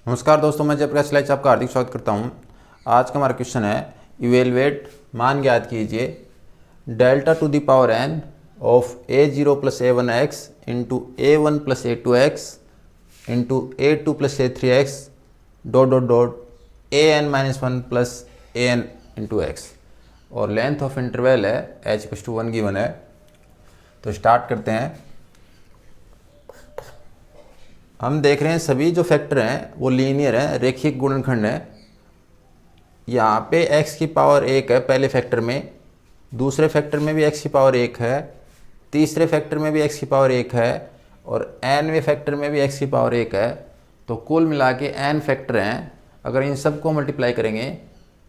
नमस्कार दोस्तों, मैं जयप्रकाश सिलाइच आपका हार्दिक स्वागत करता हूं। आज का हमारा क्वेश्चन है इवेलुएट, मान ज्ञात कीजिए delta to the power n of a0 plus a1x into a1 plus a2x into a2 plus a3x dot dot dot an minus 1 plus an into x और लेंथ ऑफ इंटरवल है h=1 given है। तो start करते हैं। हम देख रहे हैं सभी जो फैक्टर हैं वो लीनियर हैं, रेखिक गुणनखंड है। यहाँ पे x की पावर 1 है पहले फैक्टर में, दूसरे फैक्टर में भी x की पावर 1 है, तीसरे फैक्टर में भी x की पावर 1 है और nवें फैक्टर में भी x की पावर 1 है। तो कुल मिला के n फैक्टर हैं। अगर इन सब को मल्टीप्लाई करेंगे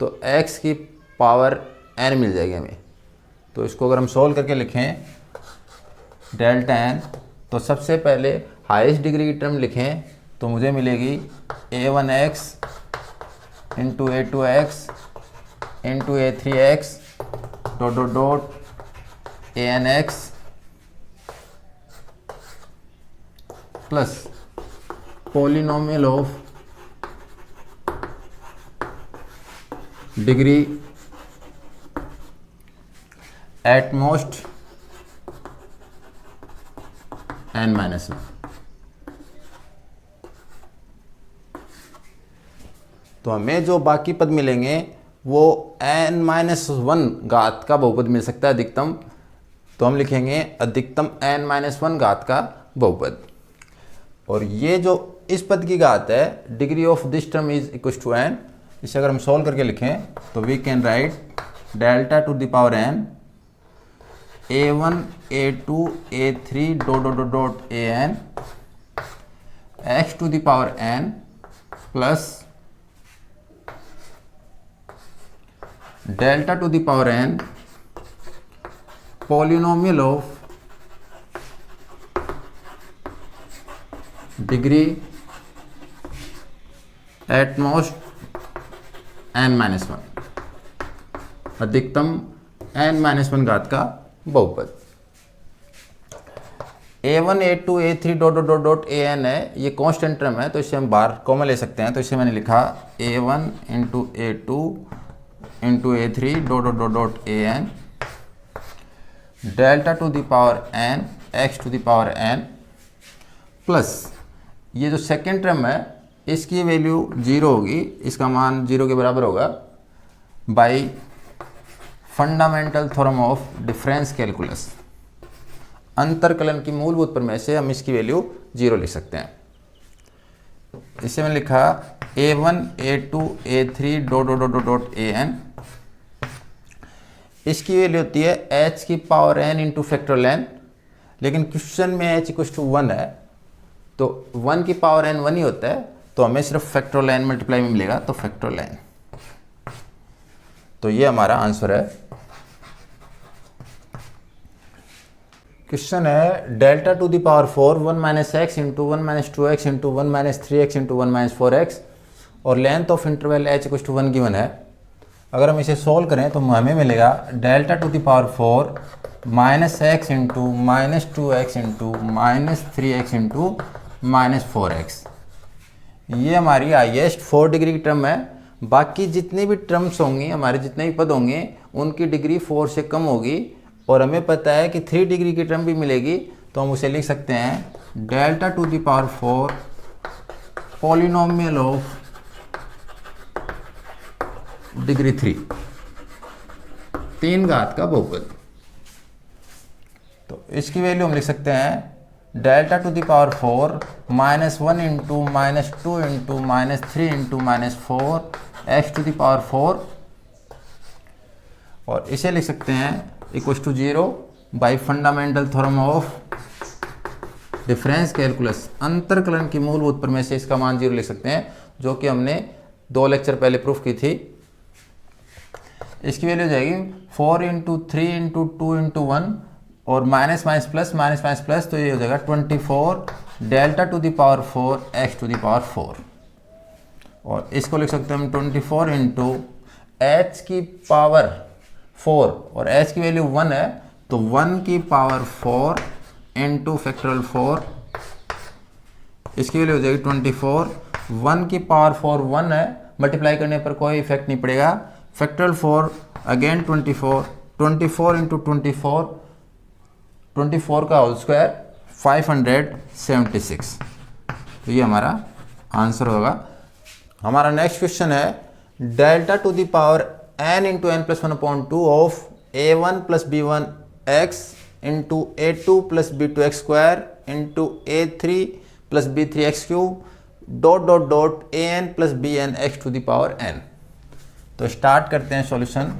तो x की पावर n मिल जाएगी हमें। तो इसको अगर हम सॉल्व करके लिखें डेल्टा n, तो सबसे पहले हाईएस्ट डिग्री की टर्म लिखें तो मुझे मिलेगी a1x into a2x into a3x dot dot dot anx plus polynomial of degree at most n minus 1। तो हमें जो बाकी पद मिलेंगे वो n-1 घात का बहुपद मिल सकता है अधिकतम। तो हम लिखेंगे अधिकतम n-1 घात का बहुपद। और ये जो इस पद की घात है degree of this term is equal to n। इसे अगर हम सॉल्व करके लिखें तो we can write delta to the power n a1 a2 a3 dot dot dot dot an x to the power n plus delta to the power n polynomial of degree at most n-1 अधिकतम n-1 घात का बहुपद। a1 a2 a3 dot dot dot dot an है, ये constant term है तो इसे हम बाहर कॉमन ले सकते हैं। तो इसे मैंने लिखा a1 into a2 into a3 dot dot dot dot an delta to the power n x to the power n plus ये जो सेकेंड टर्म है इसकी वैल्यू 0 होगी, इसका मान 0 के बराबर होगा by fundamental theorem of difference calculus. अंतरकलन की मूलभूत प्रमेय से हम इसकी वैल्यू 0 लिख सकते हैं। इसे मैंने लिखा a1 a2 a3 dot dot dot dot an, इसकी वैल्यू होती है h की power n into factorial n। लेकिन क्वेश्चन में h इक्वल टू 1 है तो 1 की पावर n 1 ही होता है, तो हमें सिर्फ फैक्टोरियल n मल्टीप्लाई में मिलेगा तो फैक्टोरियल n। तो ये हमारा आंसर है। क्वेश्चन है delta to the power 4 1 minus X into 1 minus 2x into 1 minus 3x into 1 minus 4x और length of interval h equal to 1 given है। अगर हम इसे सोल्व करें तो हमें मिलेगा delta to the power 4 minus X into minus 2x into minus 3x into minus 4x। ये हमारी हाईएस्ट 4 डिग्री की टर्म है। बाकी जितनी भी टर्म्स होंगी, हमारे जितने भी पद होंगे उनकी डिग्री 4 से कम होगी। और हमें पता है कि 3 डिग्री की टर्म भी मिलेगी, तो हम उसे लिख सकते हैं delta to the power 4 polynomial of degree 3 घात का बहुपद। तो इसकी वैल्यू हम लिख सकते हैं delta to the power 4 minus 1 into minus 2 into minus 3 into minus 4 X to the power 4 और इसे लिख सकते हैं equal to 0 by fundamental theorem of difference calculus. अंतरकलन की मूलभूत प्रमेय से इसका मान 0 लिख सकते हैं, जो कि हमने 2 लेक्चर पहले प्रूफ की थी। इसकी वैल्यू हो जाएगी 4 इंटू 3 इंटू 2 इंटू 1 और माइनस माइनस प्लस, तो ये हो जाएगा 24 delta to the power 4 X to the power 4। और इसको लिख सकते हैं हम 24 इंटू एच की पावर 4 और h की वैल्यू 1 है तो 1 की पावर 4 इंटू फैक्टोरियल 4, इसकी वैल्यू हो जाएगी 24 1 की पावर 4 1 है, मल्टीप्लाई करने पर कोई इफेक्ट नहीं पड़ेगा। फैक्टोरियल 4 अगेन 24, 24 इंटू 24, 24 का होल स्क्वायर 576। तो ये हमारा आंसर होगा। हमारा नेक्स्ट क्वेश्चन है delta to the power n into N plus 1/2 of a1 plus b1 x into a2 plus b2 x square into a3 plus b3 x cube dot dot dot an plus bn x to the power n। तो start करते हैं solution.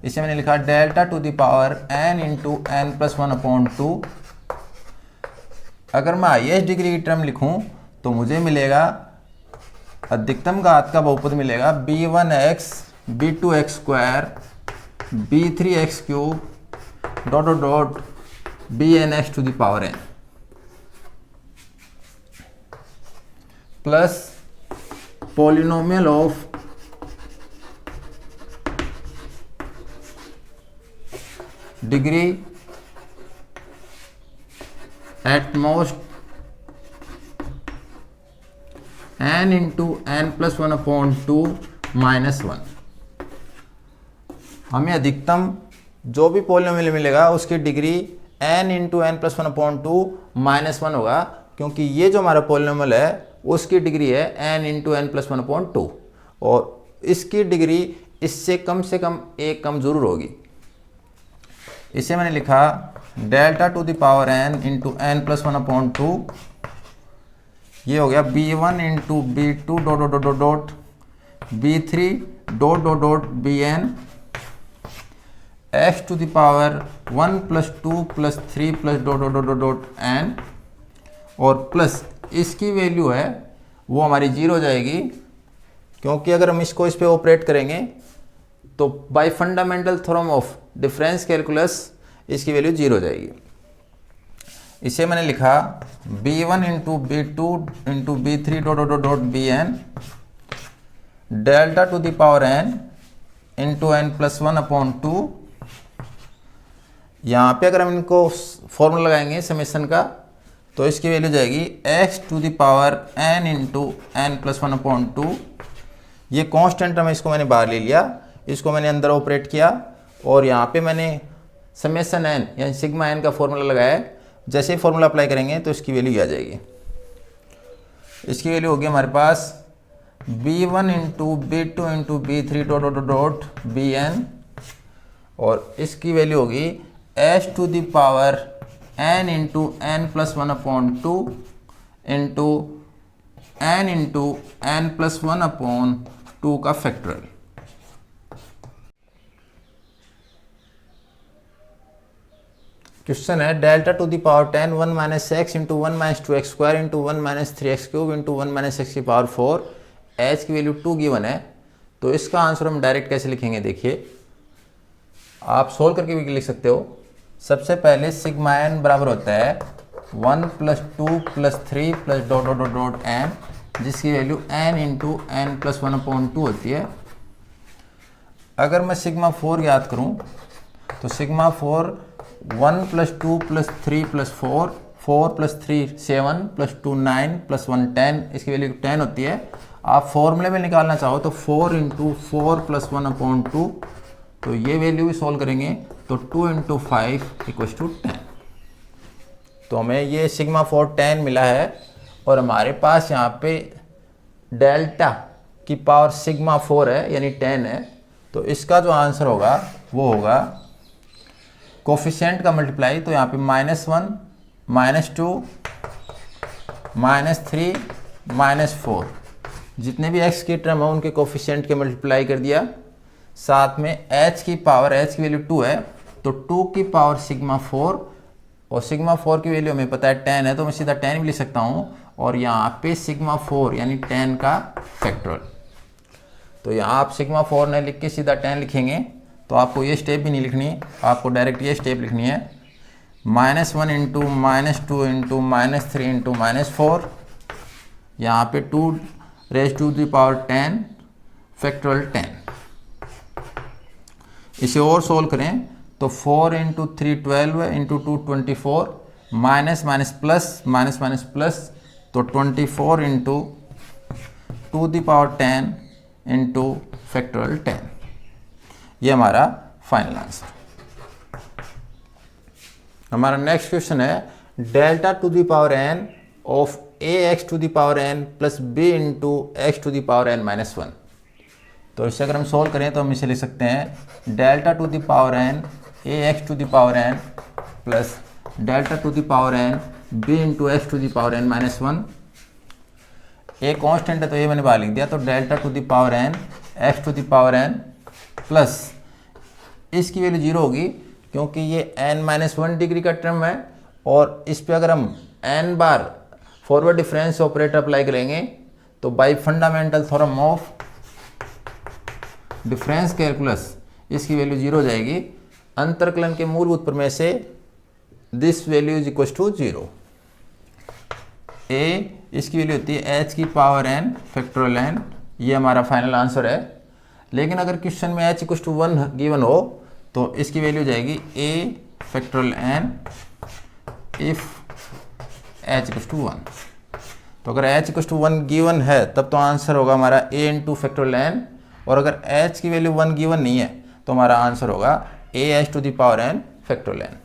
इसे मैंने लिखा delta to the power n into N plus 1/2। अगर मैं highest degree की term लिखूं तो मुझे मिलेगा अधिकतम घात का बहुपद मिलेगा b1x b2x square b3x cube dot dot dot bnx to the power n plus polynomial of degree at most n into N plus 1/2 minus 1। हमें अधिकतम जो भी पॉलिनोमियल मिलेगा उसकी degree n into N plus 1/2 minus 1 होगा, क्योंकि ये जो हमारा पॉलिनोमियल है उसकी डिग्री है n इंटू एन प्लस 1/2 और इसकी डिग्री इससे कम से कम एक कम जरूर होगी। इसे मैंने लिखा delta to the power n into N plus 1/2। ये हो गया b1 into b2 dot dot dot dot b3 dot dot dot bn x to the power 1 plus 2 plus 3 plus dot dot dot dot n और plus इसकी value है वो हमारी 0 हो जाएगी, क्योंकि अगर हम इसको इस पे ऑपरेट करेंगे तो by fundamental theorem of difference calculus इसकी वैल्यू 0 हो जाएगी। इसे मैंने लिखा b1 into b2 into b3 dot dot dot bn delta to the power n into N plus 1/2। यहाँ पे अगर हम इनको फॉर्मूला लगाएंगे समेशन का तो इसकी वैल्यू जाएगी x to the power n into N plus 1/2। ये कांस्टेंट है, इसको मैंने बाहर ले लिया, इसको मैंने अंदर ऑपरेट किया और यहाँ पे मैंने समेशन n यानी सिग्मा n का फॉर्मूला लगाया। जैसे ही फॉर्मूला अप्लाई करेंगे तो इसकी वैल्यू आ जाएगी। इसकी वैल्यू होगी हमारे पास b1 into b2 into b3 dot dot dot bn और इसकी वैल्यू होगी h to the power n into N plus 1/2 into N plus 1/2 का फैक्टोरियल। क्वेश्चन है delta to the power 10 1 minus X into 1 minus 2x square into 1 minus 3x cube into 1 minus X की power 4, H की value 2 given है। तो इसका answer हम direct कैसे लिखेंगे, देखिए आप सोल्व करके भी लिख सकते हो। सबसे पहले सिग्मा n बराबर होता है 1 plus 2 plus 3 plus dot dot dot dot n, जिसकी value n into N plus 1/2 होती है। अगर मैं सिग्मा 4 याद करूं तो sigma 4 1 plus 2 plus 3 plus 4, 4 plus 3 7 plus 2 9 plus 1 10, इसकी वैल्यू 10 होती है। आप फॉर्मूले में निकालना चाहो तो 4 इंटू 4 प्लस 1/2, तो ये वैल्यू भी सॉल्व करेंगे तो 2 इंटू 5 इक्वल्स टू 10। तो हमें ये सिग्मा 4 10 मिला है और हमारे पास यहाँ पे डेल्टा की पावर सिग्मा 4 है यानी 10 है। तो इसका जो आंसर होगा वो होगा कोफिशिएंट का मल्टीप्लाई, तो यहाँ पे -1 -2 -3 -4 जितने भी x की टर्म है उनके कोफिशिएंट के मल्टीप्लाई कर दिया। साथ में h की पावर, h की वैल्यू 2 है तो 2 की पावर सिग्मा 4 और सिग्मा 4 की वैल्यू हमें पता है 10 है, तो मैं सीधा 10 भी लिख सकता हूँ और यहाँ पे सिग्मा 4 यानी 10 का फैक्टोरियल। तो यहाँ आप सिग्मा 4 ने लिख के सीधा 10 लिखेंगे तो आपको ये स्टेप भी नहीं लिखनी, आपको डायरेक्ट ये स्टेप लिखनी है -1 इंटू -2 इंटू -3 इंटू -4, यहाँ पे 2 raise to the power 10 factorial 10। इसे और सोल्व करें तो 4 into 3 12 into 2 24 minus minus plus minus minus plus, तो 24 into to the power 10 into factorial 10। ये हमारा फाइनल आंसर। हमारा नेक्स्ट क्वेश्चन है delta to the power n of A X to the power n plus B into X to the power n minus 1। तो इसे अगर हम solve करें तो हम इसे लिख सकते हैं delta to the power n A X to the power n plus delta to the power n B into X to the power n minus 1। A constant है तो ये मैंने बाहर लिख दिया, तो delta to the power n X to the power n plus इसकी value 0 होगी क्योंकि ये n माइनस 1 डिग्री का टर्म है, और इस पे अगर हम n बार फॉरवर्ड डिफरेंस ऑपरेटर अप्लाई करेंगे तो by fundamental theorem of difference calculus इसकी वैल्यू 0 हो जाएगी। अंतरकलन के मूलभूत प्रमेय से this value is equal to 0। A इसकी वैल्यू होती है h की पावर n फैक्टोरियल n। ये हमारा फाइनल आंसर है। लेकिन अगर क्वेश्चन में h इक्वल टू 1 गिवन हो तो इसकी वैल्यू जाएगी a factorial n if h equal to 1। तो अगर h इक्वल टू 1 गिवन है तब तो आंसर होगा हमारा a इंटू फैक्टोरियल n, और अगर h की वैल्यू 1 गिवन नहीं है तो हमारा आंसर होगा a h to the power n factorial n।